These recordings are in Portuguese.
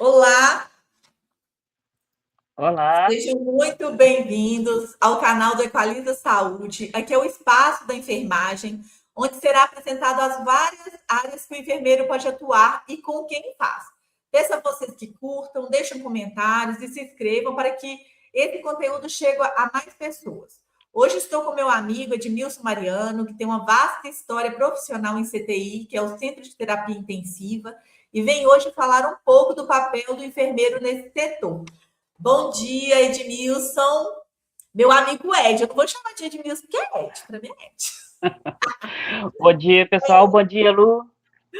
Olá, Olá, sejam muito bem-vindos ao canal do Equaliza Saúde. Aqui é o espaço da enfermagem, onde será apresentado as várias áreas que o enfermeiro pode atuar e com quem faz. Peço a vocês que curtam, deixem comentários e se inscrevam para que esse conteúdo chegue a mais pessoas. Hoje estou com meu amigo Edmilson Mariano, que tem uma vasta história profissional em CTI, que é o Centro de Terapia Intensiva, e vem hoje falar um pouco do papel do enfermeiro nesse setor. Bom dia, Edmilson. Meu amigo Ed. Eu não vou chamar de Edmilson, porque é Ed. Para mim é Ed. bom dia pessoal, bom dia Lu,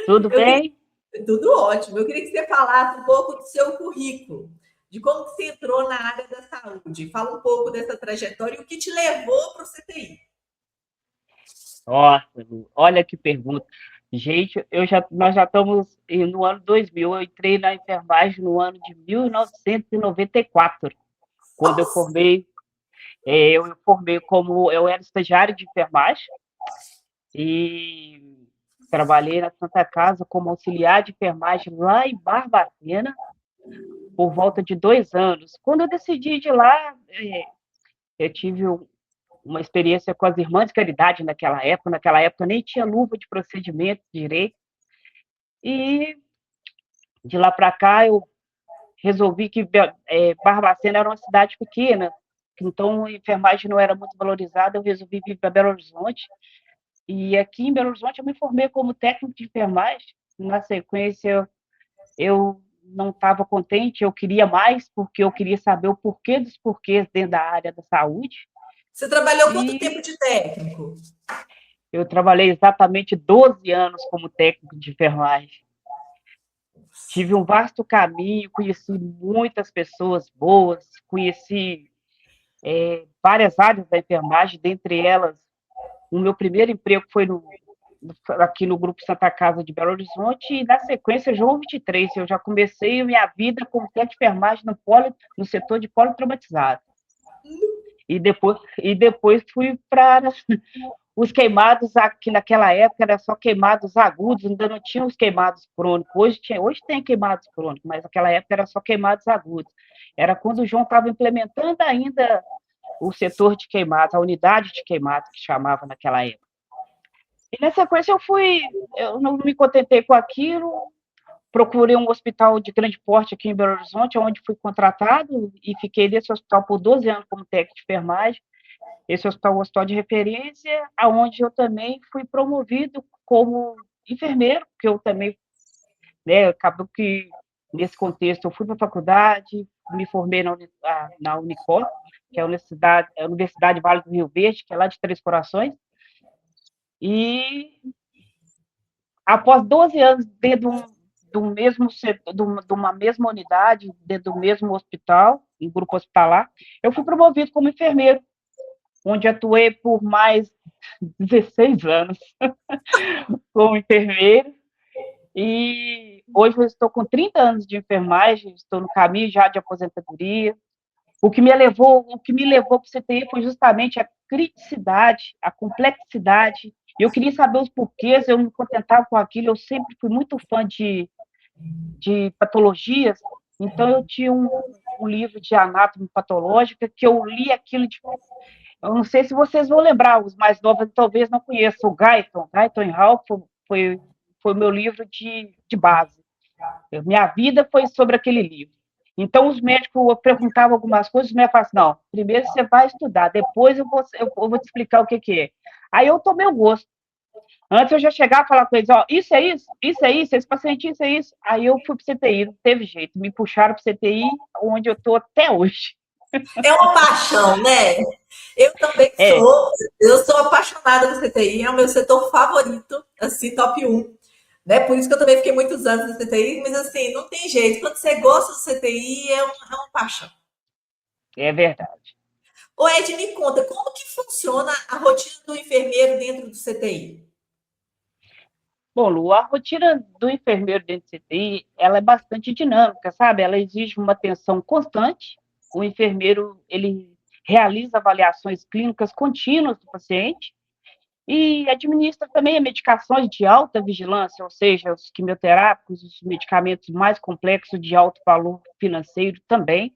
tudo Eu queria... bem? Tudo ótimo. Eu queria que você falasse um pouco do seu currículo, de como você entrou na área da saúde. Fala um pouco dessa trajetória e o que te levou para o CTI. Nossa, Lu, olha que pergunta. Gente, nós já estamos no ano 2000. Eu entrei na enfermagem no ano de 1994, quando eu Nossa! formei. Eu formei como eu era estagiário de enfermagem e trabalhei na Santa Casa como auxiliar de enfermagem lá em Barbacena por volta de 2 anos. Quando eu decidi ir de lá, eu tive uma experiência com as irmãs de caridade naquela época. Naquela época nem tinha luva de procedimento direito. E de lá para cá eu resolvi que Barbacena era uma cidade pequena, então a enfermagem não era muito valorizada. Eu resolvi vir para Belo Horizonte. E aqui em Belo Horizonte eu me formei como técnico de enfermagem. Na sequência, eu não estava contente, eu queria mais, porque eu queria saber o porquê dos porquês dentro da área da saúde. Você trabalhou quanto E tempo de técnico? eu trabalhei exatamente 12 anos como técnico de enfermagem. Tive um vasto caminho, conheci muitas pessoas boas, conheci várias áreas da enfermagem, dentre elas, o meu primeiro emprego foi aqui no Grupo Santa Casa de Belo Horizonte, e na sequência, João 23, eu já comecei a minha vida como técnico de enfermagem no setor de politraumatizado. E depois fui para os queimados, aqui naquela época era só queimados agudos, ainda não tinha os queimados crônicos. Hoje tem queimados crônicos, mas naquela época era só queimados agudos. Era quando o João estava implementando ainda o setor de queimados, a unidade de queimados que chamava naquela época. E na sequência eu não me contentei com aquilo, procurei um hospital de grande porte aqui em Belo Horizonte, onde fui contratado e fiquei nesse hospital por 12 anos como técnico de enfermagem. Esse hospital é um hospital de referência, aonde eu também fui promovido como enfermeiro, que eu também, né, acabou que nesse contexto eu fui para a faculdade, me formei na Unicor, que é a Universidade Vale do Rio Verde, que é lá de Três Corações, e após 12 anos dentro do mesmo setor, de uma mesma unidade, dentro do mesmo hospital, em grupo hospitalar, eu fui promovido como enfermeiro, onde atuei por mais 16 anos como enfermeiro. E hoje eu estou com 30 anos de enfermagem, estou no caminho já de aposentadoria. O que me levou para o CTI foi justamente a criticidade, a complexidade. Eu queria saber os porquês, eu não me contentava com aquilo. Eu sempre fui muito fã de patologias, então eu tinha um livro de anatomy patológica que eu li aquilo de. Eu não sei se vocês vão lembrar, os mais novos talvez não conheçam, o Guyton e Ralph foi meu livro de base. Minha vida foi sobre aquele livro. Então, os médicos perguntavam algumas coisas, os médicos falavam assim, não, primeiro você vai estudar, depois eu vou te explicar o que, que é. Aí eu tomei o gosto. Antes eu já chegava e falava com eles, ó, isso é isso, esse paciente, isso é isso. Aí eu fui para o CTI, não teve jeito, me puxaram para o CTI, onde eu estou até hoje. É uma paixão, né? Eu também É, sou. Eu sou apaixonada por CTI, é o meu setor favorito, assim, top um. Né? Por isso que eu também fiquei muitos anos no CTI, mas assim, não tem jeito. Quando você gosta do CTI, é uma paixão. é verdade. Ô Ed, me conta, como que funciona a rotina do enfermeiro dentro do CTI? Bom, Lu, a rotina do enfermeiro dentro do CTI, ela é bastante dinâmica, sabe? Ela exige uma atenção constante. O enfermeiro, ele realiza avaliações clínicas contínuas do paciente E administra também medicações de alta vigilância, ou seja, os quimioterápicos, os medicamentos mais complexos de alto valor financeiro também.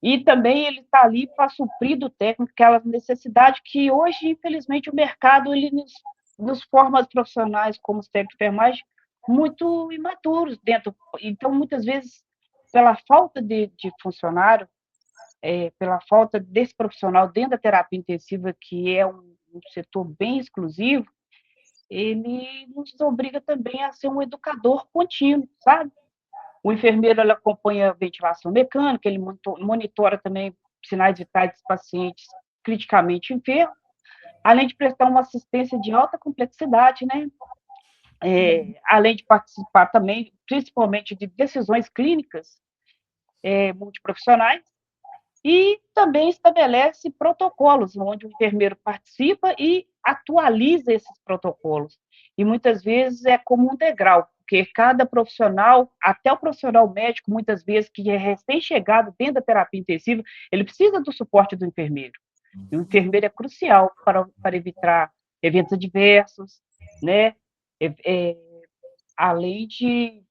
E também ele está ali para suprir do técnico aquela necessidade que hoje, infelizmente, o mercado ele nos forma profissionais como os técnicos de enfermagem muito imaturos dentro. Então, muitas vezes, pela falta de funcionário, pela falta desse profissional dentro da terapia intensiva, que é um setor bem exclusivo, ele nos obriga também a ser um educador contínuo, sabe? O enfermeiro ele acompanha a ventilação mecânica, ele monitora também sinais vitais dos pacientes criticamente enfermos, além de prestar uma assistência de alta complexidade, né? Além de participar também, principalmente, de decisões clínicas multiprofissionais, e também estabelece protocolos, onde o enfermeiro participa e atualiza esses protocolos. E muitas vezes é como um degrau, porque cada profissional, até o profissional médico, muitas vezes, que é recém-chegado dentro da terapia intensiva, ele precisa do suporte do enfermeiro. E o enfermeiro é crucial para evitar eventos adversos, né? Além de,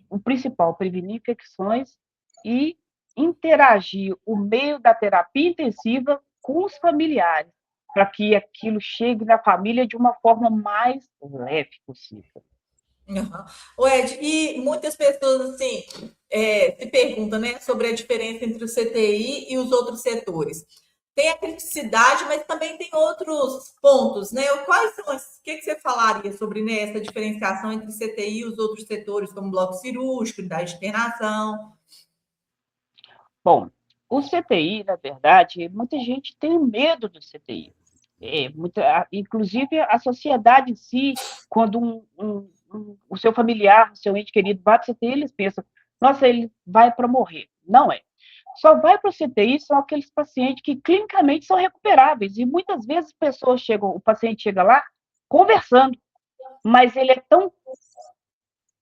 o principal, prevenir infecções e interagir o meio da terapia intensiva com os familiares, para que aquilo chegue na família de uma forma mais leve possível. Uhum. O Ed, e muitas pessoas assim se perguntam, né, sobre a diferença entre o CTI e os outros setores. Tem a criticidade, mas também tem outros pontos, né? Quais são o que você falaria sobre, né, essa diferenciação entre o CTI e os outros setores, como bloco cirúrgico, unidade de internação? Bom, o CTI, na verdade, muita gente tem medo do CTI. Inclusive, a sociedade em si, quando o seu familiar, o seu ente querido bate no CTI, eles pensam, nossa, ele vai para morrer. Não é. Só vai para o CTI são aqueles pacientes que clinicamente são recuperáveis. E muitas vezes o paciente chega lá conversando, mas ele é tão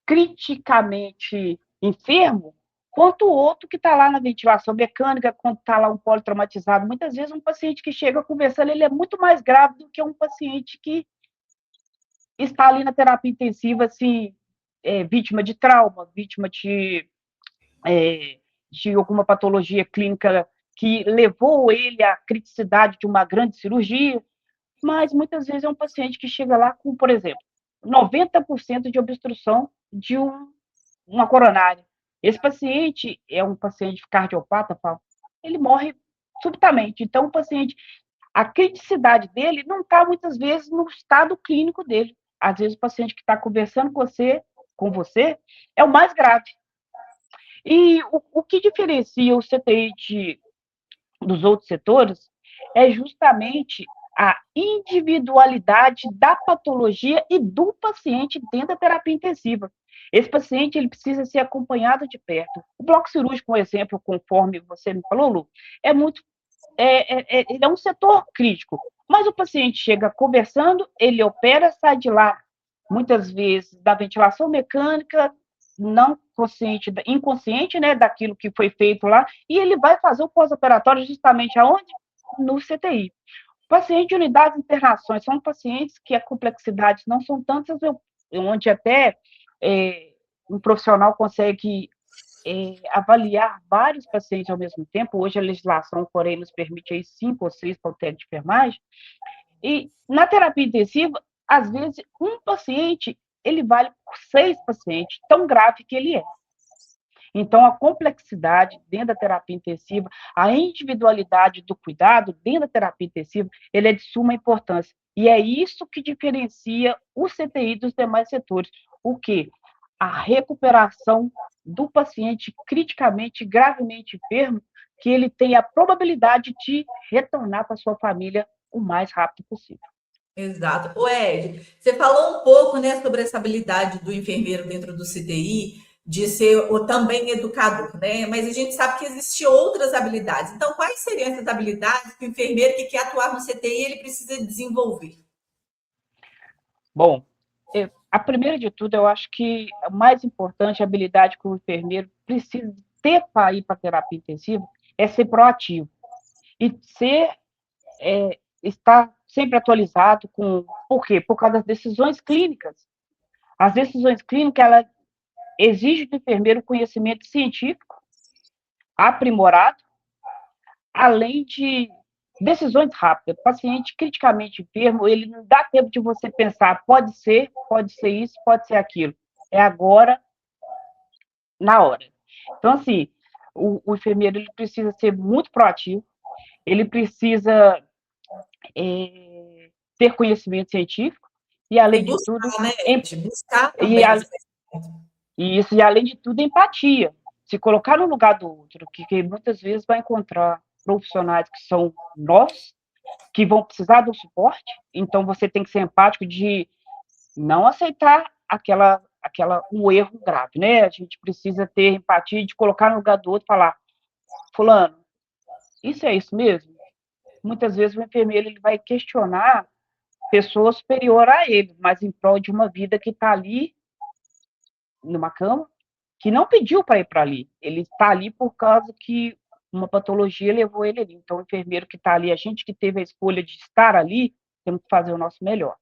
criticamente enfermo quanto o outro que está lá na ventilação mecânica, quando está lá um politraumatizado. Muitas vezes um paciente que chega conversando, ele é muito mais grave do que um paciente que está ali na terapia intensiva, assim, vítima de trauma, vítima de alguma patologia clínica que levou ele à criticidade de uma grande cirurgia, mas muitas vezes é um paciente que chega lá com, por exemplo, 90% de obstrução de uma coronária. Esse paciente é um paciente cardiopata, ele morre subitamente. Então, o paciente, a criticidade dele não está muitas vezes no estado clínico dele. Às vezes, o paciente que está conversando com você, é o mais grave. E o que diferencia o CTI dos outros setores é justamente a individualidade da patologia e do paciente dentro da terapia intensiva. Esse paciente ele precisa ser acompanhado de perto. O bloco cirúrgico, um exemplo, conforme você me falou, Lu, ele é um setor crítico, mas o paciente chega conversando, ele opera, sai de lá, muitas vezes, da ventilação mecânica, não consciente, inconsciente, né, daquilo que foi feito lá, e ele vai fazer o pós-operatório justamente aonde? No CTI. Paciente de unidades de internações são pacientes que a complexidade não são tantas, onde até um profissional consegue avaliar vários pacientes ao mesmo tempo. Hoje a legislação, porém, nos permite aí 5 ou 6 para o técnico de enfermagem. E na terapia intensiva, às vezes, um paciente ele vale por 6 pacientes, tão grave que ele é. Então, a complexidade dentro da terapia intensiva, a individualidade do cuidado dentro da terapia intensiva, ele é de suma importância. E é isso que diferencia o CTI dos demais setores. O quê? A recuperação do paciente criticamente, gravemente enfermo, que ele tem a probabilidade de retornar para sua família o mais rápido possível. Exato. O Ed, você falou um pouco, né, sobre essa habilidade do enfermeiro dentro do CTI, de ser também educador, né? Mas a gente sabe que existem outras habilidades. Então, quais seriam essas habilidades que o enfermeiro que quer atuar no CTI ele precisa desenvolver? Bom, a primeira de tudo, eu acho que a mais importante habilidade que o enfermeiro precisa ter para ir para a terapia intensiva é ser proativo e estar sempre atualizado com... Por quê? Por causa das decisões clínicas. As decisões clínicas, ela exigem do enfermeiro conhecimento científico aprimorado, além de decisões rápidas. O paciente criticamente enfermo, ele não dá tempo de você pensar, pode ser isso, pode ser aquilo. É agora, na hora. Então, assim, o enfermeiro ele precisa ser muito proativo, ele precisa ter conhecimento científico e, E além de tudo, buscar, né, de buscar e, também esse conhecimento. e além de tudo, empatia. Se colocar no lugar do outro, que muitas vezes vai encontrar profissionais que são novos, que vão precisar do suporte, então você tem que ser empático de não aceitar um erro grave, né? A gente precisa ter empatia de colocar no lugar do outro e falar, fulano, isso é isso mesmo? Muitas vezes o enfermeiro ele vai questionar pessoa superior a ele, mas em prol de uma vida que está ali numa cama, que não pediu para ir para ali. Ele está ali por causa que uma patologia levou ele ali. Então, o enfermeiro que está ali, a gente que teve a escolha de estar ali, temos que fazer o nosso melhor.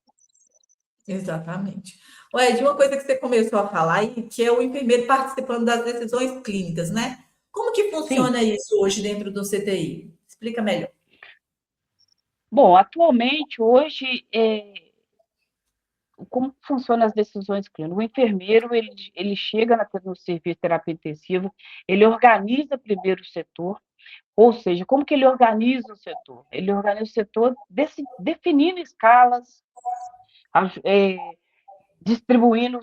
Exatamente. Ué, de uma coisa que você começou a falar aí, que é o enfermeiro participando das decisões clínicas, né? Como que Sim. funciona isso hoje dentro do CTI? Explica melhor. Bom, atualmente, hoje, como funcionam as decisões clínicas? O enfermeiro, ele chega no serviço de terapia intensiva, ele organiza primeiro o setor, ou seja, como que ele organiza o setor? Ele organiza o setor definindo escalas, distribuindo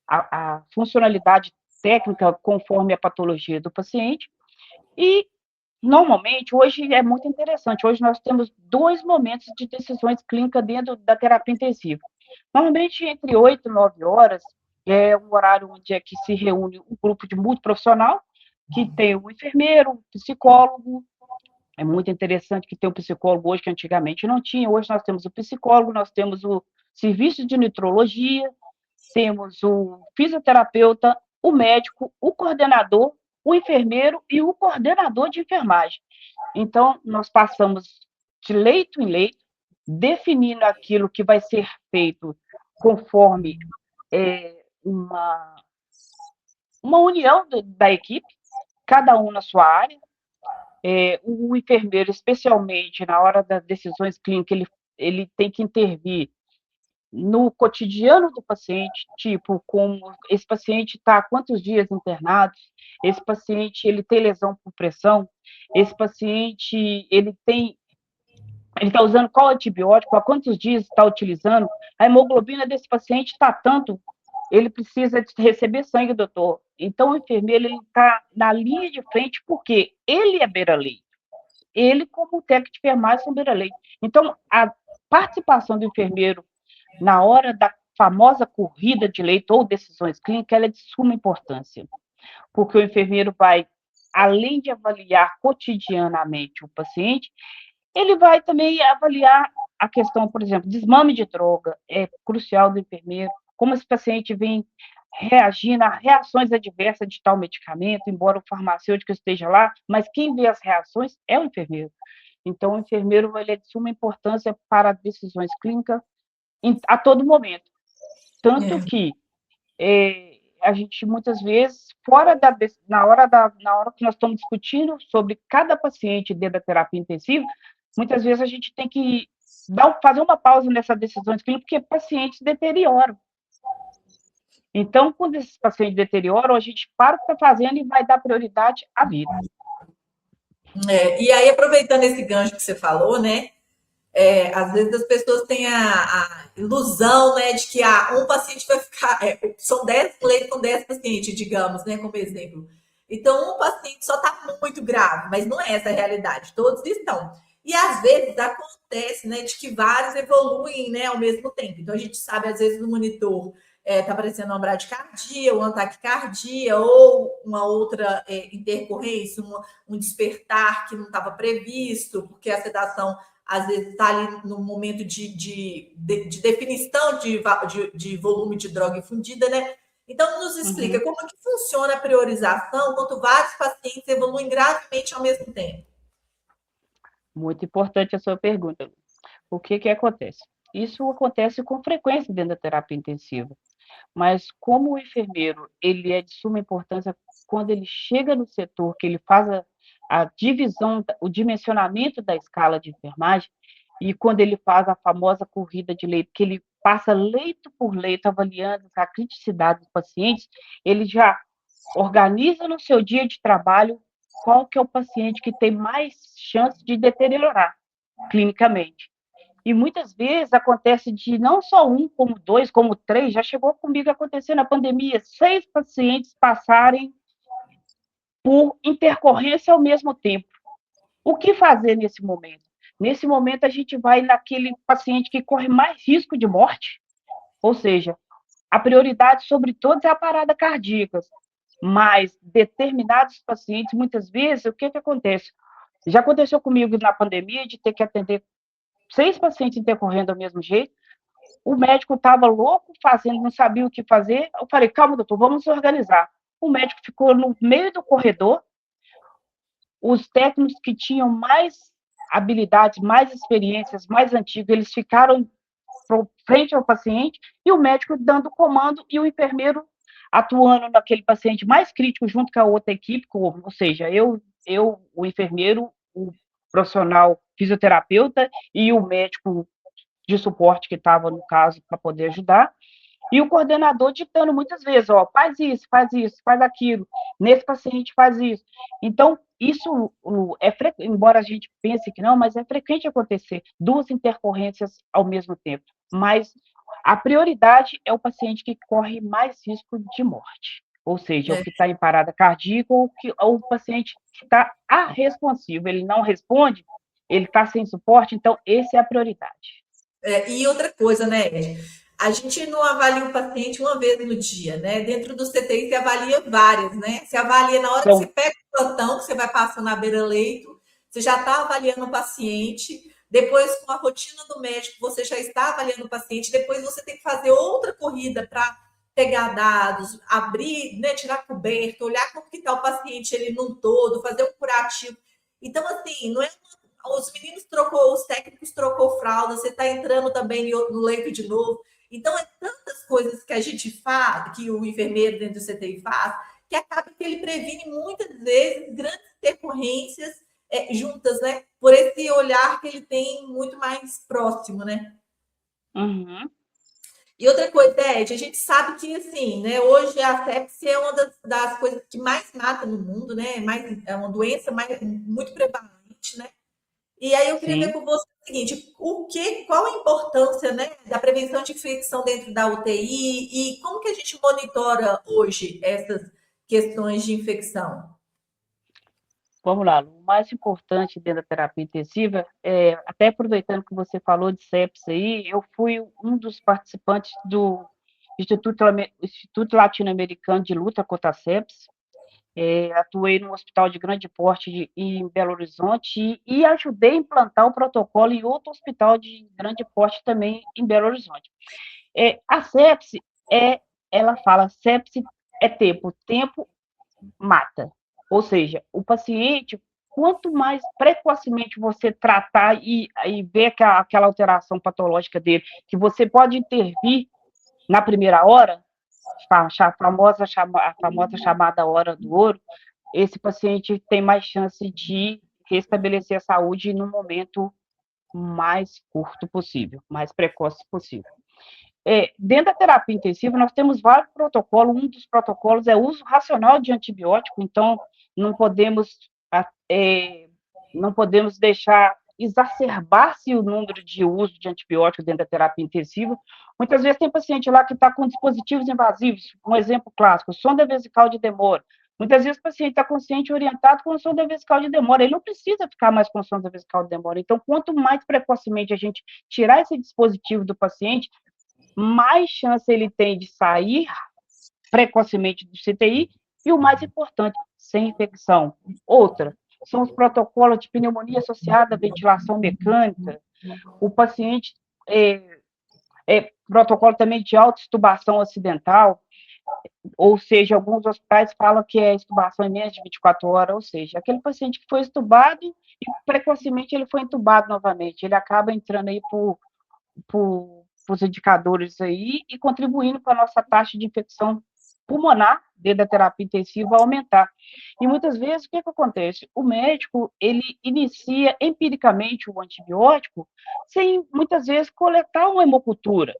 a funcionalidade técnica conforme a patologia do paciente. E, normalmente, hoje é muito interessante, hoje nós temos 2 momentos de decisões clínicas dentro da terapia intensiva. Normalmente, entre 8 e 9 horas, é um horário onde é que se reúne um grupo de multiprofissional, que tem o enfermeiro, o psicólogo. É muito interessante que tem o psicólogo hoje, que antigamente não tinha. Hoje nós temos o psicólogo, nós temos o serviço de nitrologia, temos o fisioterapeuta, o médico, o coordenador, o enfermeiro e o coordenador de enfermagem. Então, nós passamos de leito em leito, definindo aquilo que vai ser feito conforme uma união da equipe, cada um na sua área. O enfermeiro, especialmente na hora das decisões clínicas, ele tem que intervir no cotidiano do paciente, tipo, como esse paciente está há quantos dias internado, esse paciente ele tem lesão por pressão, esse paciente ele está usando qual antibiótico, há quantos dias está utilizando, a hemoglobina desse paciente está tanto, ele precisa receber sangue, doutor. Então, o enfermeiro está na linha de frente porque ele é beira-leito. Ele, como técnico de enfermagem, são beira-leito. Então, a participação do enfermeiro na hora da famosa corrida de leito ou decisões clínicas, ela é de suma importância, porque o enfermeiro vai, além de avaliar cotidianamente o paciente, ele vai também avaliar a questão, por exemplo, desmame de droga, é crucial do enfermeiro, como esse paciente vem reagindo a reações adversas de tal medicamento, embora o farmacêutico esteja lá, mas quem vê as reações é o enfermeiro. Então, o enfermeiro ele é de suma importância para decisões clínicas a todo momento. Tanto que a gente, muitas vezes, na hora que nós estamos discutindo sobre cada paciente dentro da terapia intensiva, muitas vezes a gente tem que fazer uma pausa nessas decisões clínicas, porque pacientes deterioram. Então, quando esses pacientes deterioram, a gente para o que está fazendo e vai dar prioridade à vida. E aí, aproveitando esse gancho que você falou, né? Às vezes as pessoas têm a ilusão, né, de que um paciente vai ficar. São 10 leitos com 10 pacientes, digamos, né, como exemplo. Então, um paciente só está muito grave, mas não é essa a realidade. Todos estão. E às vezes acontece, né, de que vários evoluem, né, ao mesmo tempo. Então, a gente sabe, às vezes, no monitor está aparecendo uma bradicardia, uma taquicardia, ou uma outra intercorrência, um despertar que não estava previsto, porque a sedação às vezes está ali no momento de definição de volume de droga infundida, né? Então, nos explica como que funciona a priorização quando vários pacientes evoluem gravemente ao mesmo tempo. Muito importante a sua pergunta. O que que acontece? Isso acontece com frequência dentro da terapia intensiva, mas como o enfermeiro, ele é de suma importância quando ele chega no setor, que ele faz a divisão, o dimensionamento da escala de enfermagem, e quando ele faz a famosa corrida de leito, que ele passa leito por leito, avaliando a criticidade dos pacientes, ele já organiza no seu dia de trabalho qual que é o paciente que tem mais chance de deteriorar clinicamente. E muitas vezes acontece de não só um, como dois, como três, já chegou comigo a acontecer na pandemia, 6 pacientes passarem por intercorrência ao mesmo tempo. O que fazer nesse momento? Nesse momento, a gente vai naquele paciente que corre mais risco de morte, ou seja, a prioridade sobre todos é a parada cardíaca, mas determinados pacientes, muitas vezes, o que que acontece? Já aconteceu comigo na pandemia de ter que atender 6 pacientes intercorrendo ao mesmo jeito, o médico estava louco, fazendo, não sabia o que fazer. Eu falei, calma, doutor, vamos organizar. O médico ficou no meio do corredor, os técnicos que tinham mais habilidades, mais experiências, mais antigos, eles ficaram frente ao paciente, e o médico dando comando, e o enfermeiro atuando naquele paciente mais crítico, junto com a outra equipe, ou seja, o enfermeiro, o profissional fisioterapeuta e o médico de suporte que estava no caso para poder ajudar, e o coordenador ditando muitas vezes, ó, faz isso, faz aquilo, nesse paciente faz isso. Então, isso embora a gente pense que não, mas é frequente acontecer duas intercorrências ao mesmo tempo. Mas a prioridade é o paciente que corre mais risco de morte. Ou seja, o que está em parada cardíaca ou o paciente que está arresponsivo. Ele não responde, ele está sem suporte, então essa é a prioridade. E outra coisa, né, Ed? A gente não avalia o paciente uma vez no dia, né? Dentro do CTI você avalia várias, né? Você avalia na hora que você Então, pega o plantão, que você vai passando na beira-leito, você já está avaliando o paciente. Depois, com a rotina do médico, você já está avaliando o paciente. Depois, você tem que fazer outra corrida para pegar dados, abrir, né, tirar coberta, olhar como que está o paciente ele num todo, fazer um curativo. Então, assim, não é os meninos trocou, os técnicos trocou fralda, você está entrando também no leito de novo. Então, é tantas coisas que a gente faz, que o enfermeiro dentro do CTI faz, que acaba que ele previne muitas vezes grandes intercorrências juntas, né? Por esse olhar que ele tem muito mais próximo, né? uhum, E outra coisa, Ed, a gente sabe que, assim, né, hoje a sepsia é uma das coisas que mais mata no mundo, né? É uma doença muito prevalente, né? E aí eu queria ver sim. com você o seguinte, qual a importância, né, da prevenção de infecção dentro da UTI e como que a gente monitora hoje essas questões de infecção? Vamos lá, o mais importante dentro da terapia intensiva, até aproveitando que você falou de sepsis aí, eu fui um dos participantes do Instituto Latino-Americano de Luta contra a Sepsis, atuei num hospital de grande porte em Belo Horizonte e ajudei a implantar o protocolo em outro hospital de grande porte também em Belo Horizonte. A sepsis, ela fala, sepsis é tempo, tempo mata. Ou seja, o paciente, quanto mais precocemente você tratar e ver aquela alteração patológica dele, que você pode intervir na primeira hora, a famosa chamada hora do ouro, esse paciente tem mais chance de restabelecer a saúde no momento mais curto possível, mais precoce possível. Dentro da terapia intensiva, nós temos vários protocolos. Um dos protocolos é o uso racional de antibiótico, então não podemos, não podemos deixar exacerbar-se o número de uso de antibiótico dentro da terapia intensiva. Muitas vezes tem paciente lá que está com dispositivos invasivos, um exemplo clássico, sonda vesical de demora. Muitas vezes o paciente está consciente e orientado com sonda vesical de demora, ele não precisa ficar mais com sonda vesical de demora. Então, quanto mais precocemente a gente tirar esse dispositivo do paciente, mais chance ele tem de sair precocemente do CTI e, o mais importante, sem infecção. Outra, são os protocolos de pneumonia associada à ventilação mecânica. O paciente, protocolo também de autoextubação acidental. Ou seja, alguns hospitais falam que é intubação em menos de 24 horas, ou seja, aquele paciente que foi entubado e precocemente ele foi entubado novamente, ele acaba entrando aí por os indicadores aí e contribuindo para a nossa taxa de infecção pulmonar dentro da terapia intensiva aumentar. E muitas vezes o que acontece? O médico ele inicia empiricamente o antibiótico sem muitas vezes coletar uma hemocultura.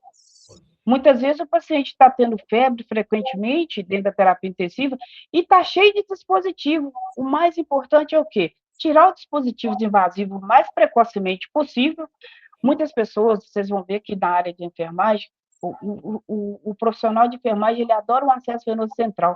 Muitas vezes o paciente está tendo febre frequentemente dentro da terapia intensiva e está cheio de dispositivo. O mais importante é o quê? Tirar os dispositivos invasivos o mais precocemente possível. Muitas pessoas, vocês vão ver que na área de enfermagem, o profissional de enfermagem ele adora o acesso venoso central,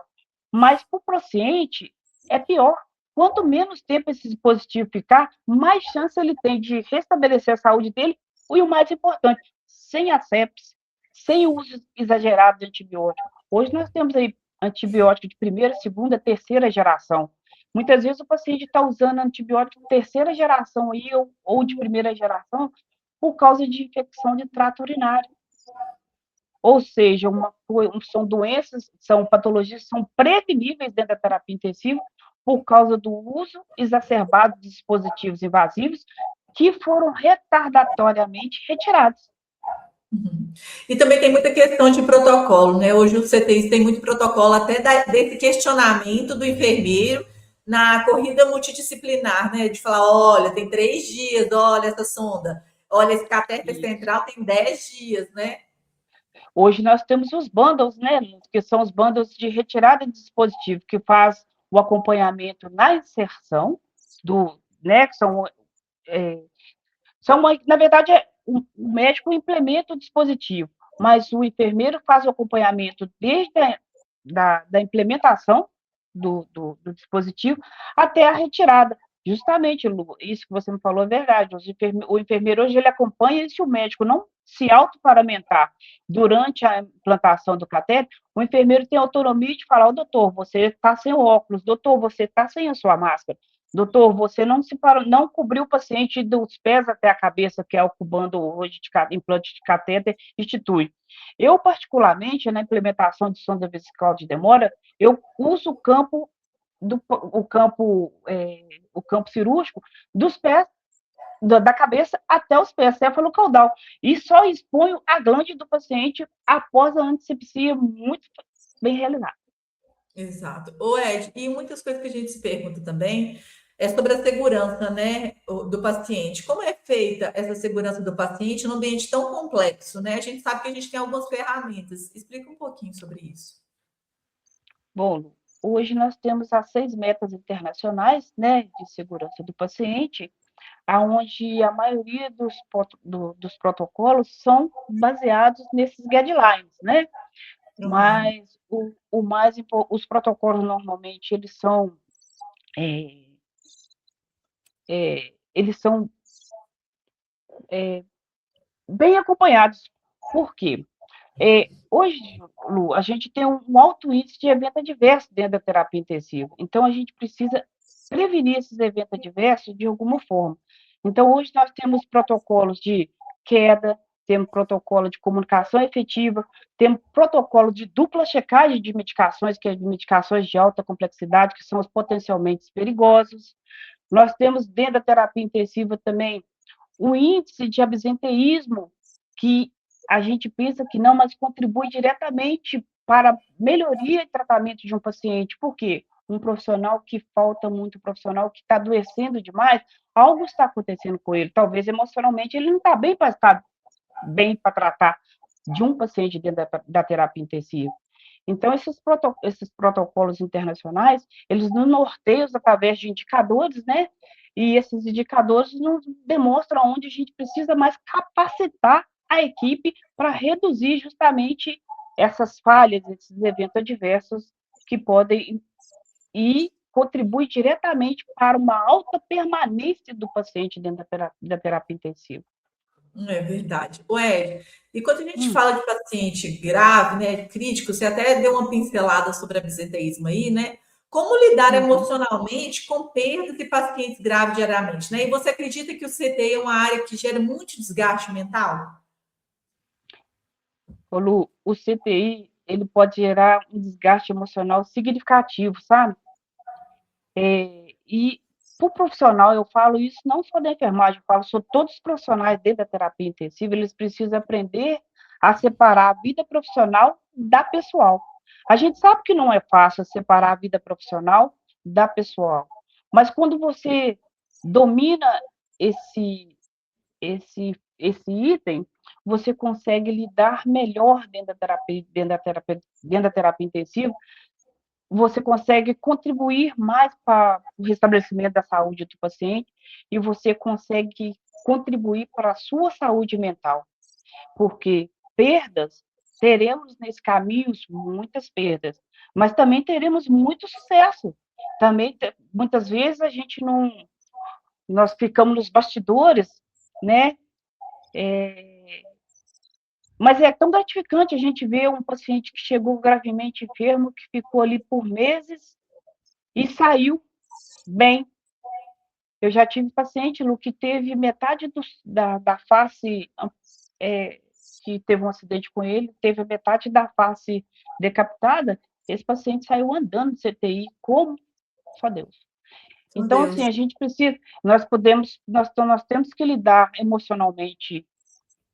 mas para o paciente é pior. Quanto menos tempo esse dispositivo ficar, mais chance ele tem de restabelecer a saúde dele e o mais importante, sem asepsia, sem o uso exagerado de antibiótico. Hoje nós temos aí antibiótico de primeira, segunda, terceira geração. Muitas vezes o paciente está usando antibiótico de terceira geração aí, ou de primeira geração por causa de infecção de trato urinário. Ou seja, são doenças, são patologias que são preveníveis dentro da terapia intensiva por causa do uso exacerbado de dispositivos invasivos que foram retardatoriamente retirados. Uhum. E também tem muita questão de protocolo, né? Hoje os CTIs tem muito protocolo até desse questionamento do enfermeiro na corrida multidisciplinar, né? De falar, olha, tem 3 dias, olha essa sonda, olha, esse catéter central tem 10 dias, né? Hoje nós temos os bundles, né? Que são os bundles de retirada de dispositivo, que faz o acompanhamento na inserção né? Que na verdade, o médico implementa o dispositivo, mas o enfermeiro faz o acompanhamento desde da implementação do dispositivo até a retirada. Justamente, Lu, isso que você me falou é verdade. O enfermeiro hoje ele acompanha, e se o médico não se autoparamentar durante a implantação do catéter, o enfermeiro tem autonomia de falar: doutor, você está sem óculos, doutor, você está sem a sua máscara. Doutor, você não cobriu o paciente dos pés até a cabeça, que é o que o bando hoje de implante de catéter institui. Eu, particularmente, na implementação de sonda vesical de demora, eu uso o campo cirúrgico dos pés, da cabeça até os pés, céfalo-caudal, e só exponho a glande do paciente após a antisepsia muito bem realizada. Exato. O Ed, e muitas coisas que a gente se pergunta também é sobre a segurança, né, do paciente. Como é feita essa segurança do paciente num ambiente tão complexo, né? A gente sabe que a gente tem algumas ferramentas. Explica um pouquinho sobre isso. Bom, hoje nós temos as 6 metas internacionais, né, de segurança do paciente, aonde a maioria dos protocolos são baseados nesses guidelines, né? Uhum. Mas os protocolos normalmente é, eles são bem acompanhados. Por quê? Hoje, Lu, a gente tem um alto índice de evento adverso dentro da terapia intensiva. Então, a gente precisa prevenir esses eventos adversos de alguma forma. Então, hoje nós temos protocolos de queda, temos protocolo de comunicação efetiva, temos protocolo de dupla checagem de medicações, que é de medicações de alta complexidade, que são os potencialmente perigosos. Nós temos dentro da terapia intensiva também o índice de absenteísmo, que a gente pensa que não, mas contribui diretamente para a melhoria e tratamento de um paciente. Por quê? Um profissional que falta muito, um profissional que está adoecendo demais, algo está acontecendo com ele. Talvez emocionalmente ele não está bem para estar bem para tratar de um paciente dentro da terapia intensiva. Então, esses protocolos internacionais, eles nos norteiam através de indicadores, né? E esses indicadores nos demonstram onde a gente precisa mais capacitar a equipe para reduzir justamente essas falhas, esses eventos adversos que podem e contribuir diretamente para uma alta permanência do paciente dentro da terapia intensiva. É verdade. Ué, e quando a gente fala de paciente grave, né, crítico, você até deu uma pincelada sobre absenteísmo aí, né? Como lidar emocionalmente com perdas de pacientes graves diariamente, né? E você acredita que o CTI é uma área que gera muito desgaste mental? Lu, o CTI ele pode gerar um desgaste emocional significativo, sabe? E para o profissional, eu falo isso não só da enfermagem, eu falo sobre todos os profissionais dentro da terapia intensiva, eles precisam aprender a separar a vida profissional da pessoal. A gente sabe que não é fácil separar a vida profissional da pessoal, mas quando você domina esse, esse item, você consegue lidar melhor dentro da terapia intensiva, você consegue contribuir mais para o restabelecimento da saúde do paciente e você consegue contribuir para a sua saúde mental, porque perdas, teremos nesse caminho muitas perdas, mas também teremos muito sucesso. Também, muitas vezes, a gente não, nós ficamos nos bastidores, né? Mas é tão gratificante a gente ver um paciente que chegou gravemente enfermo, que ficou ali por meses e saiu bem. Eu já tive paciente, Lu, que teve metade da face, que teve um acidente com ele, teve metade da face decapitada, esse paciente saiu andando de CTI, como? Só Deus. Meu Então, assim, Deus. a gente precisa, nós temos que lidar emocionalmente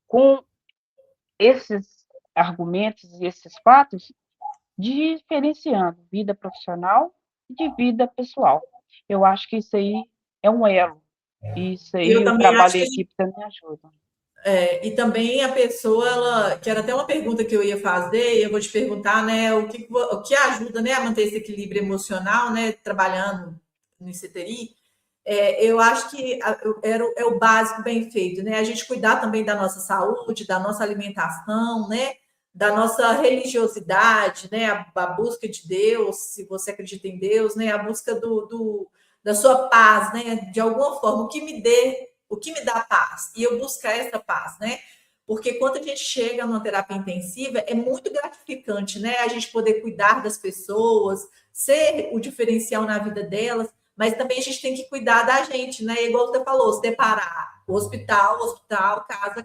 com esses argumentos e esses fatos, diferenciando vida profissional de vida pessoal. Eu acho que isso aí é um elo. Isso E eu aí, o também trabalho acho em que a gente, equipe também ajuda. e também a pessoa, ela, que era até uma pergunta que eu ia fazer, e eu vou te perguntar, né, o que ajuda, né, a manter esse equilíbrio emocional, né, trabalhando no CTI. Eu acho que é o básico bem feito, né? A gente cuidar também da nossa saúde, da nossa alimentação, né? Da nossa religiosidade, né? A busca de Deus, se você acredita em Deus, né? A busca da sua paz, né? De alguma forma, o que me dá paz? E eu buscar essa paz, né? Porque quando a gente chega numa terapia intensiva, é muito gratificante, né? A gente poder cuidar das pessoas, ser o diferencial na vida delas, mas também a gente tem que cuidar da gente, né? Igual você falou, separar hospital,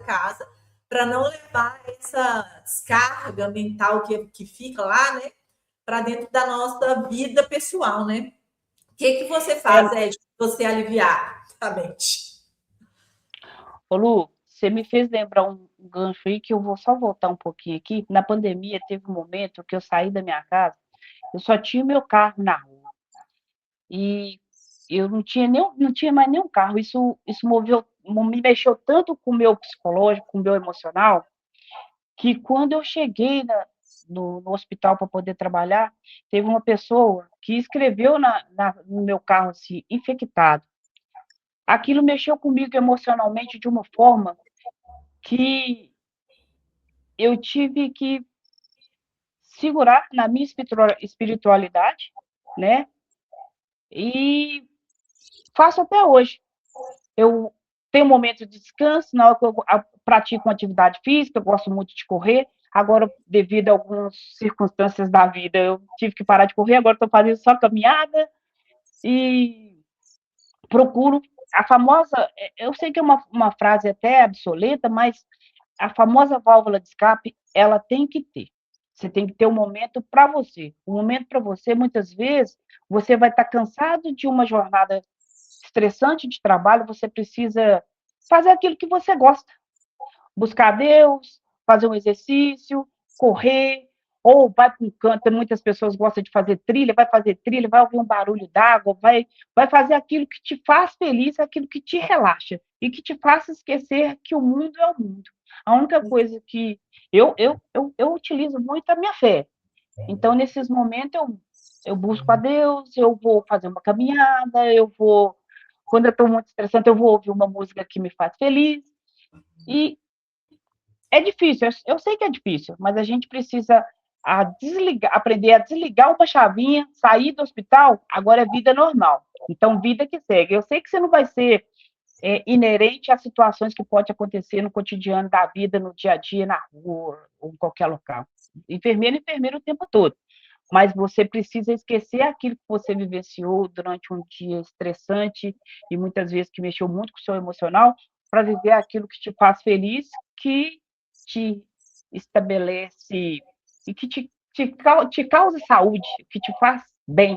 casa, para não levar essa descarga mental que fica lá, né? Para dentro da nossa vida pessoal, né? O que você É, faz, Ed, para você aliviar a mente? ô Lu, você me fez lembrar um gancho aí que eu vou só voltar um pouquinho aqui. Na pandemia, teve um momento que eu saí da minha casa, eu só tinha o meu carro na rua. E eu não tinha mais nenhum carro. Isso me mexeu tanto com o meu psicológico, com o meu emocional, que quando eu cheguei no hospital para poder trabalhar, teve uma pessoa que escreveu no meu carro assim, infectado. Aquilo mexeu comigo emocionalmente de uma forma que eu tive que segurar na minha espiritualidade, né? E faço até hoje. Eu tenho um momento de descanso, na hora que eu pratico uma atividade física, eu gosto muito de correr. Agora, devido a algumas circunstâncias da vida, eu tive que parar de correr, agora estou fazendo só caminhada e procuro a famosa, eu sei que é uma frase até obsoleta, mas a famosa válvula de escape, ela tem que ter. Você tem que ter um momento para você. Um momento para você, muitas vezes, você vai estar cansado de uma jornada estressante de trabalho, você precisa fazer aquilo que você gosta. Buscar Deus, fazer um exercício, correr, ou vai para um canto, muitas pessoas gostam de fazer trilha, vai ouvir um barulho d'água, vai fazer aquilo que te faz feliz, aquilo que te relaxa e que te faça esquecer que o mundo é o mundo. A única coisa que eu utilizo muito é a minha fé. Então, nesses momentos, eu busco a Deus, eu vou fazer uma caminhada, quando eu estou muito estressante, eu vou ouvir uma música que me faz feliz. E é difícil, eu sei que é difícil, mas a gente precisa aprender a desligar uma chavinha, sair do hospital, agora é vida normal. Então, vida que segue. Eu sei que você não vai ser inerente às situações que pode acontecer no cotidiano da vida, no dia a dia, na rua, ou em qualquer local. Enfermeiro o tempo todo. Mas você precisa esquecer aquilo que você vivenciou durante um dia estressante e muitas vezes que mexeu muito com o seu emocional, para viver aquilo que te faz feliz, que te estabelece e que te te causa saúde, que te faz bem.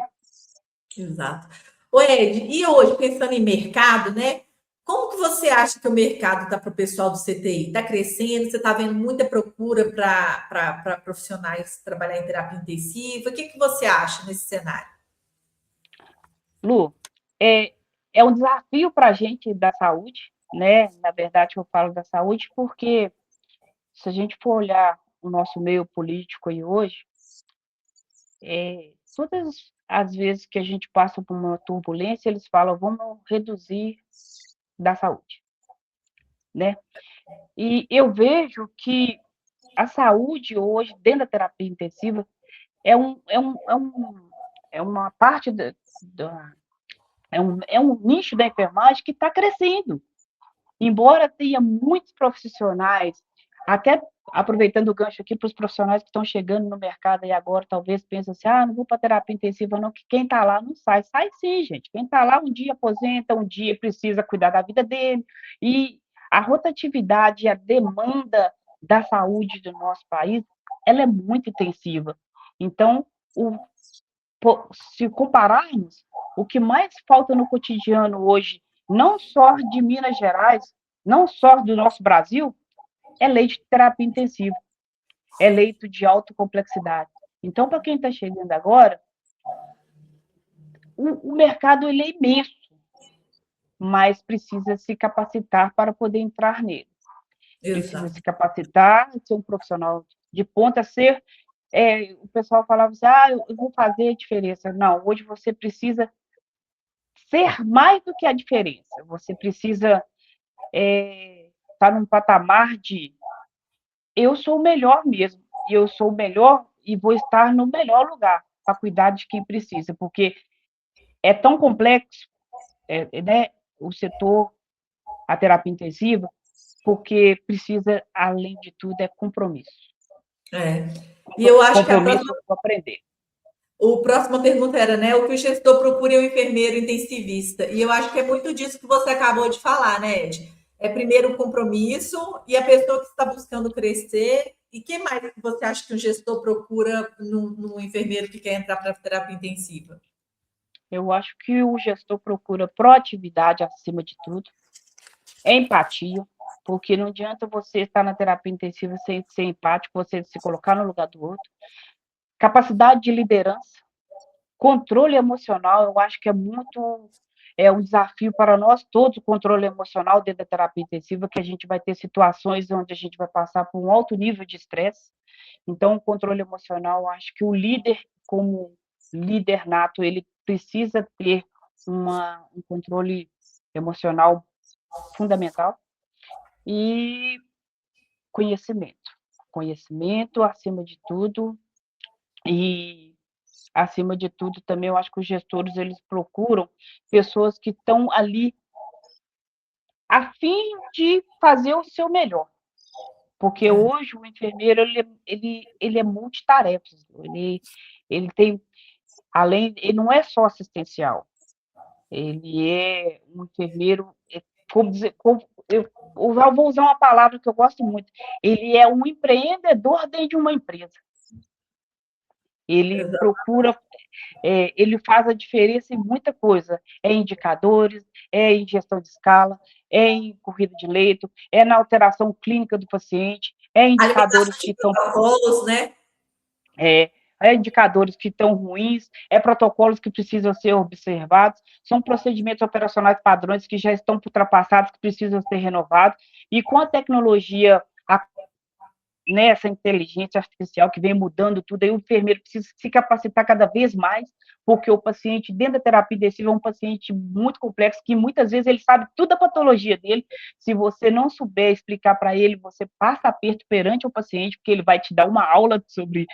Exato. Ô, Ed, e hoje, pensando em mercado, né? Como que você acha que o mercado está para o pessoal do CTI? Está crescendo? Você está vendo muita procura para profissionais trabalhar em terapia intensiva? O que, que você acha nesse cenário? Lu, é um desafio para a gente da saúde, né? Na verdade, eu falo da saúde porque se a gente for olhar o nosso meio político aí hoje, todas as vezes que a gente passa por uma turbulência, eles falam, vamos reduzir da saúde, né? E eu vejo que a saúde hoje, dentro da terapia intensiva, é, um, é, um, é, um, é uma parte é um nicho da enfermagem que está crescendo. Embora tenha muitos profissionais, até aproveitando o gancho aqui para os profissionais que estão chegando no mercado e agora talvez pensem assim, não vou para terapia intensiva não, que quem está lá não sai. Sai sim, gente. Quem está lá um dia aposenta, um dia precisa cuidar da vida dele. E a rotatividade, a demanda da saúde do nosso país, ela é muito intensiva. Então, se compararmos, o que mais falta no cotidiano hoje, não só de Minas Gerais, não só do nosso Brasil, é leito de terapia intensiva, é leito de alta complexidade. Então, para quem está chegando agora, o mercado ele é imenso, mas precisa se capacitar para poder entrar nele. Precisa Exato. se capacitar, ser um profissional de ponta, o pessoal falava assim, eu vou fazer a diferença. Não, hoje você precisa ser mais do que a diferença. Você precisa estar num patamar de eu sou o melhor mesmo, e eu sou o melhor e vou estar no melhor lugar para cuidar de quem precisa, porque é tão complexo, né, o setor, a terapia intensiva, porque precisa, além de tudo, é compromisso. É. E eu acho que Compromisso para aprender. a próxima pergunta era, né? O que o gestor procura é um enfermeiro intensivista. E eu acho que é muito disso que você acabou de falar, né, Ed? É primeiro o compromisso e a pessoa que está buscando crescer. E que mais que você acha que o gestor procura no enfermeiro que quer entrar para a terapia intensiva? Eu acho que o gestor procura proatividade acima de tudo, empatia, porque não adianta você estar na terapia intensiva sem ser empático, você se colocar no lugar do outro. Capacidade de liderança, controle emocional, eu acho que é um desafio para nós todos, o controle emocional dentro da terapia intensiva, que a gente vai ter situações onde a gente vai passar por um alto nível de estresse. Então, o controle emocional, eu acho que o líder, como líder nato, ele precisa ter um controle emocional fundamental e conhecimento. Conhecimento acima de tudo e acima de tudo também eu acho que os gestores eles procuram pessoas que estão ali a fim de fazer o seu melhor, porque hoje o enfermeiro ele é multitarefas, ele tem ele não é só assistencial, ele é um enfermeiro, como dizer, eu vou usar uma palavra que eu gosto muito, ele é um empreendedor dentro de uma empresa. Ele procura, ele faz a diferença em muita coisa, é em indicadores, é em gestão de escala, é em corrida de leito, é na alteração clínica do paciente, é indicadores que estão protocolos, né? Indicadores que estão ruins, protocolos que precisam ser observados, são procedimentos operacionais padrões que já estão ultrapassados, que precisam ser renovados, e com a tecnologia, nessa inteligência artificial que vem mudando tudo, aí o enfermeiro precisa se capacitar cada vez mais, porque o paciente, dentro da terapia intensiva, é um paciente muito complexo, que muitas vezes ele sabe tudo da patologia dele, se você não souber explicar para ele, você passa aperto perante o paciente, porque ele vai te dar uma aula sobre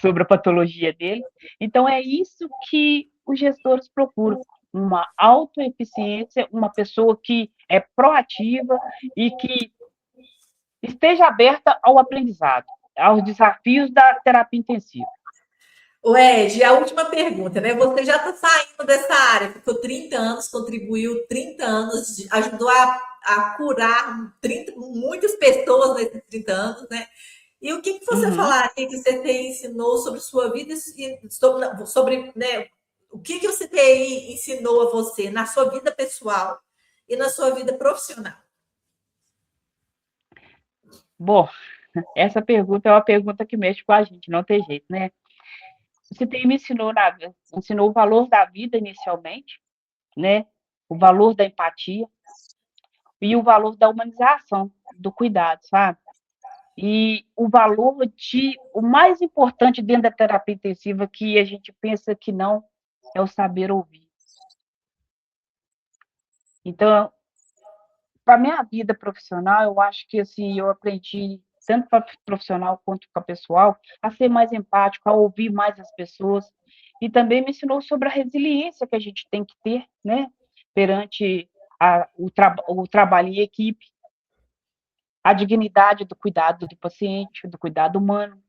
a patologia dele. Então, é isso que os gestores procuram, uma autoeficiência, uma pessoa que é proativa e que esteja aberta ao aprendizado, aos desafios da terapia intensiva. O Ed, a última pergunta, né? Você já está saindo dessa área, ficou 30 anos, contribuiu 30 anos, ajudou a curar muitas pessoas nesses 30 anos, né? E o que você Uhum. falaria que o CTI ensinou sobre sua vida e sobre né, o que o CTI ensinou a você na sua vida pessoal e na sua vida profissional? Bom, essa pergunta é uma pergunta que mexe com a gente, não tem jeito, né? Você tem me ensinou o valor da vida inicialmente, né? O valor da empatia e o valor da humanização, do cuidado, sabe? E o valor o mais importante dentro da terapia intensiva que a gente pensa que não é o saber ouvir. Então, para minha vida profissional, eu acho que assim eu aprendi tanto para profissional quanto para pessoal a ser mais empático, a ouvir mais as pessoas e também me ensinou sobre a resiliência que a gente tem que ter, né, perante o trabalho em equipe, a dignidade do cuidado do paciente, do cuidado humano.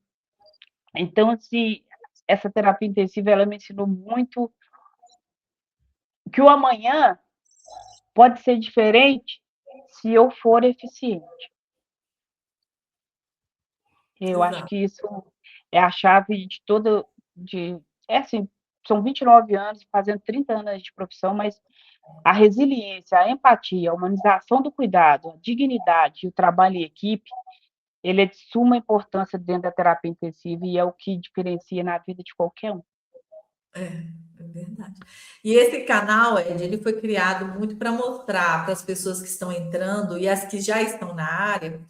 Então, assim, essa terapia intensiva ela me ensinou muito que o amanhã pode ser diferente se eu for eficiente. Eu acho Exato. que isso é a chave de toda de é assim, são 29 anos, fazendo 30 anos de profissão, mas a resiliência, a empatia, a humanização do cuidado, a dignidade e o trabalho em equipe, ele é de suma importância dentro da terapia intensiva e é o que diferencia na vida de qualquer um. É verdade. E esse canal, Ed, ele foi criado muito para mostrar para as pessoas que estão entrando e as que já estão na área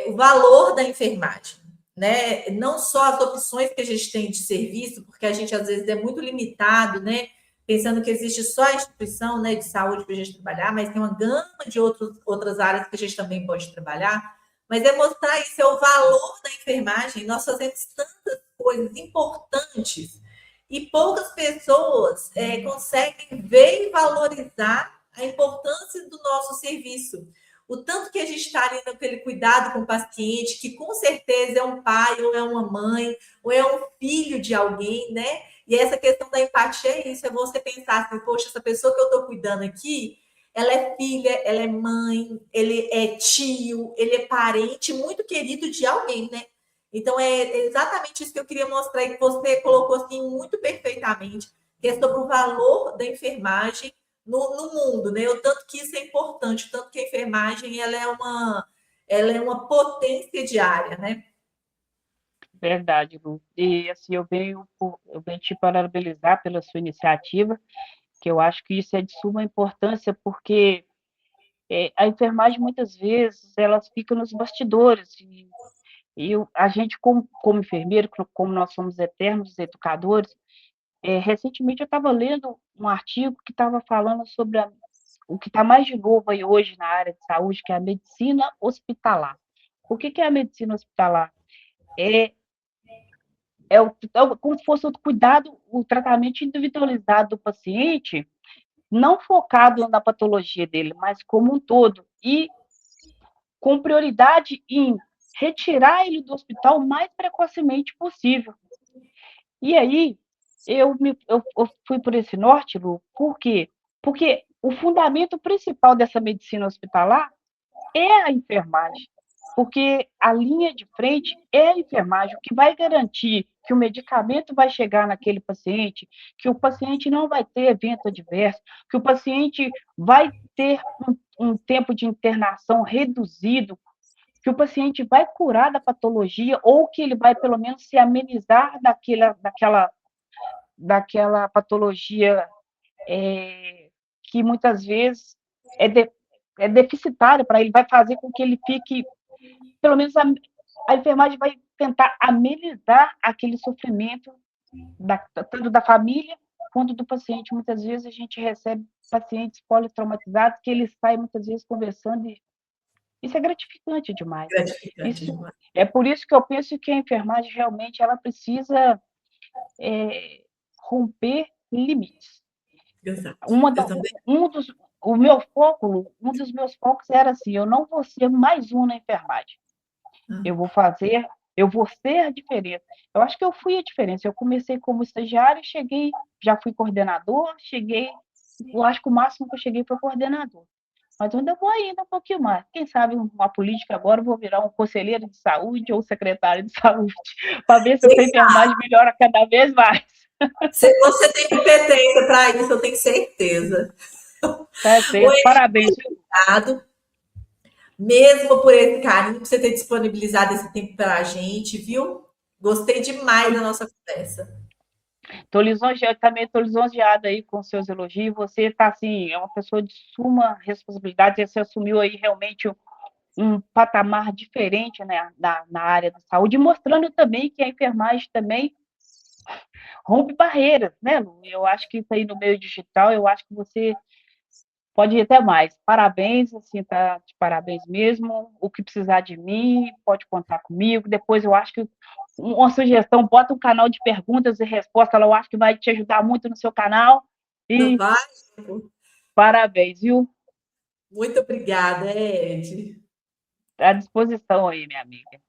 o valor da enfermagem, né? Não só as opções que a gente tem de serviço, porque a gente às vezes é muito limitado, né? Pensando que existe só a instituição, né, de saúde para a gente trabalhar, mas tem uma gama de outras áreas que a gente também pode trabalhar. Mas é mostrar isso, é o valor da enfermagem. Nós fazemos tantas coisas importantes e poucas pessoas conseguem ver e valorizar a importância do nosso serviço. O tanto que a gente está ali naquele cuidado com o paciente, que com certeza é um pai, ou é uma mãe, ou é um filho de alguém, né? E essa questão da empatia é isso, é você pensar assim, poxa, essa pessoa que eu estou cuidando aqui, ela é filha, ela é mãe, ele é tio, ele é parente muito querido de alguém, né? Então é exatamente isso que eu queria mostrar e que você colocou assim muito perfeitamente, que é sobre o valor da enfermagem no mundo, né? O tanto que isso é importante, o tanto que a enfermagem ela é uma potência diária, né? Verdade, Lu. E assim, eu venho te parabenizar pela sua iniciativa, que eu acho que isso é de suma importância, porque a enfermagem muitas vezes elas ficam nos bastidores a gente como enfermeiro, como nós somos eternos educadores, recentemente eu estava lendo um artigo que estava falando sobre o que está mais de novo aí hoje na área de saúde, que é a medicina hospitalar. O que é a medicina hospitalar? É, como se fosse o cuidado, o tratamento individualizado do paciente, não focado na patologia dele, mas como um todo, e com prioridade em retirar ele do hospital o mais precocemente possível. E aí, eu fui por esse norte, Lu, por quê? Porque o fundamento principal dessa medicina hospitalar é a enfermagem, porque a linha de frente é a enfermagem, o que vai garantir que o medicamento vai chegar naquele paciente, que o paciente não vai ter evento adverso, que o paciente vai ter um tempo de internação reduzido, que o paciente vai curar da patologia ou que ele vai, pelo menos, se amenizar daquela patologia que muitas vezes é, de, é deficitária para ele, vai fazer com que ele fique, pelo menos a enfermagem vai tentar amenizar aquele sofrimento, tanto da família quanto do paciente. Muitas vezes a gente recebe pacientes politraumatizados que eles saem muitas vezes conversando e isso é gratificante demais. Gratificante Isso demais. é por isso que eu penso que a enfermagem realmente ela precisa romper limites. Exato. Uma Eu da, também. um dos, o meu foco, um dos meus focos era assim, eu não vou ser mais um na enfermagem. Eu vou fazer, eu vou ser a diferença. Eu acho que eu fui a diferença. Eu comecei como estagiário, cheguei, já fui coordenador, cheguei, eu acho que o máximo que eu cheguei foi coordenador. mas eu ainda vou ainda um pouquinho mais. Quem sabe uma política agora, eu vou virar um conselheiro de saúde ou secretário de saúde, para ver se essa enfermagem melhora cada vez mais. Se você tem competência para isso, eu tenho certeza. Tá certo. Oi, Parabéns. obrigado, mesmo por esse carinho, por você ter disponibilizado esse tempo para a gente, viu? Gostei demais da nossa conversa. Estou lisonjeada, também estou lisonjeada aí com seus elogios. Você está assim, é uma pessoa de suma responsabilidade. Você assumiu aí realmente um patamar diferente, né, na área da saúde, mostrando também que a enfermagem também rompe barreiras, né, Lu? Eu acho que isso aí no meio digital, eu acho que você pode ir até mais. Parabéns, assim, tá de parabéns mesmo. O que precisar de mim, pode contar comigo. Depois eu acho que uma sugestão, bota um canal de perguntas e respostas, eu acho que vai te ajudar muito no seu canal. Não E vai? parabéns, viu? Muito obrigada, Ed. À disposição aí, minha amiga.